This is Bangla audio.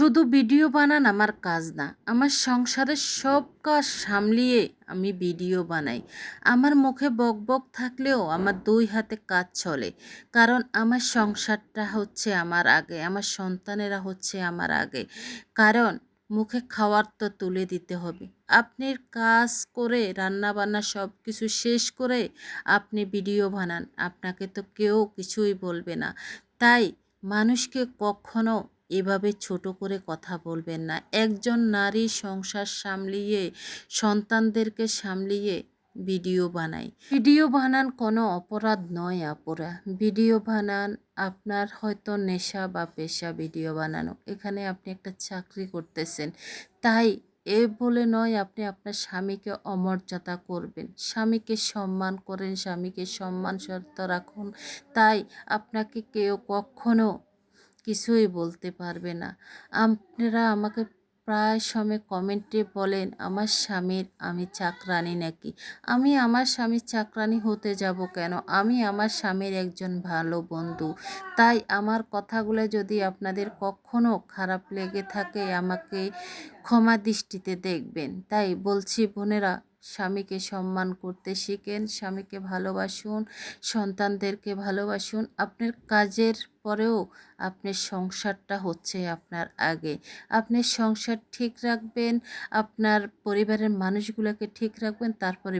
শুধু ভিডিও বানান আমার কাজ না, আমার সংসারের সব কাজ সামলিয়ে আমি ভিডিও বানাই। আমার মুখে বক বক থাকলেও আমার দুই হাতে কাজ চলে, কারণ আমার সংসারটা হচ্ছে আমার আগে, আমার সন্তানেরা হচ্ছে আমার আগে। কারণ মুখে খাওয়ার তো তুলে দিতে হবে। আপনি কাজ করে রান্না বান্না সব কিছু শেষ করে আপনি ভিডিও বানান, আপনাকে তো কেউ কিছুই বলবে না। তাই মানুষকে কখনো এভাবে ছোট করে কথা বলবেন না। একজন নারী সংসার সামলিয়ে, সন্তানদেরকে সামলিয়ে ভিডিও বানায়। ভিডিও বানান কোনো অপরাধ নয় আপুরা। ভিডিও বানান আপনার হয়তো নেশা বা পেশা ভিডিও বানানো। এখানে আপনি একটা চাকরি করতেছেন, তাই এ বলে নয় আপনি আপনার স্বামীকে অমর্যাদা করবেন। স্বামীকে সম্মান করেন, স্বামীকে সম্মানসূচক রাখুন। তাই আপনাকে কেউ কখনো কিছুই বলতে পারবে না। আপনারা আমাকে প্রায় সময় কমেন্টে বলেন আমার স্বামীর আমি চাকরানি নাকি। আমি আমার স্বামীর চাকরানি হতে যাব কেন? আমি আমার স্বামীর একজন ভালো বন্ধু। তাই আমার কথাগুলো যদি আপনাদের কখনো খারাপ লেগে থাকে আমাকে ক্ষমা দৃষ্টিতে দেখবেন। তাই বলছি বোনেরা, স্বামীকে সম্মান করতে শিখেন, স্বামীকে ভালোবাসুন, সন্তানদেরকে ভালোবাসুন। আপনার কাজের পরেও আপনার সংসারটা হচ্ছে আপনার আগে। আপনি সংসার ঠিক রাখবেন, আপনার পরিবারের মানুষগুলোকে ঠিক রাখবেন, তারপরে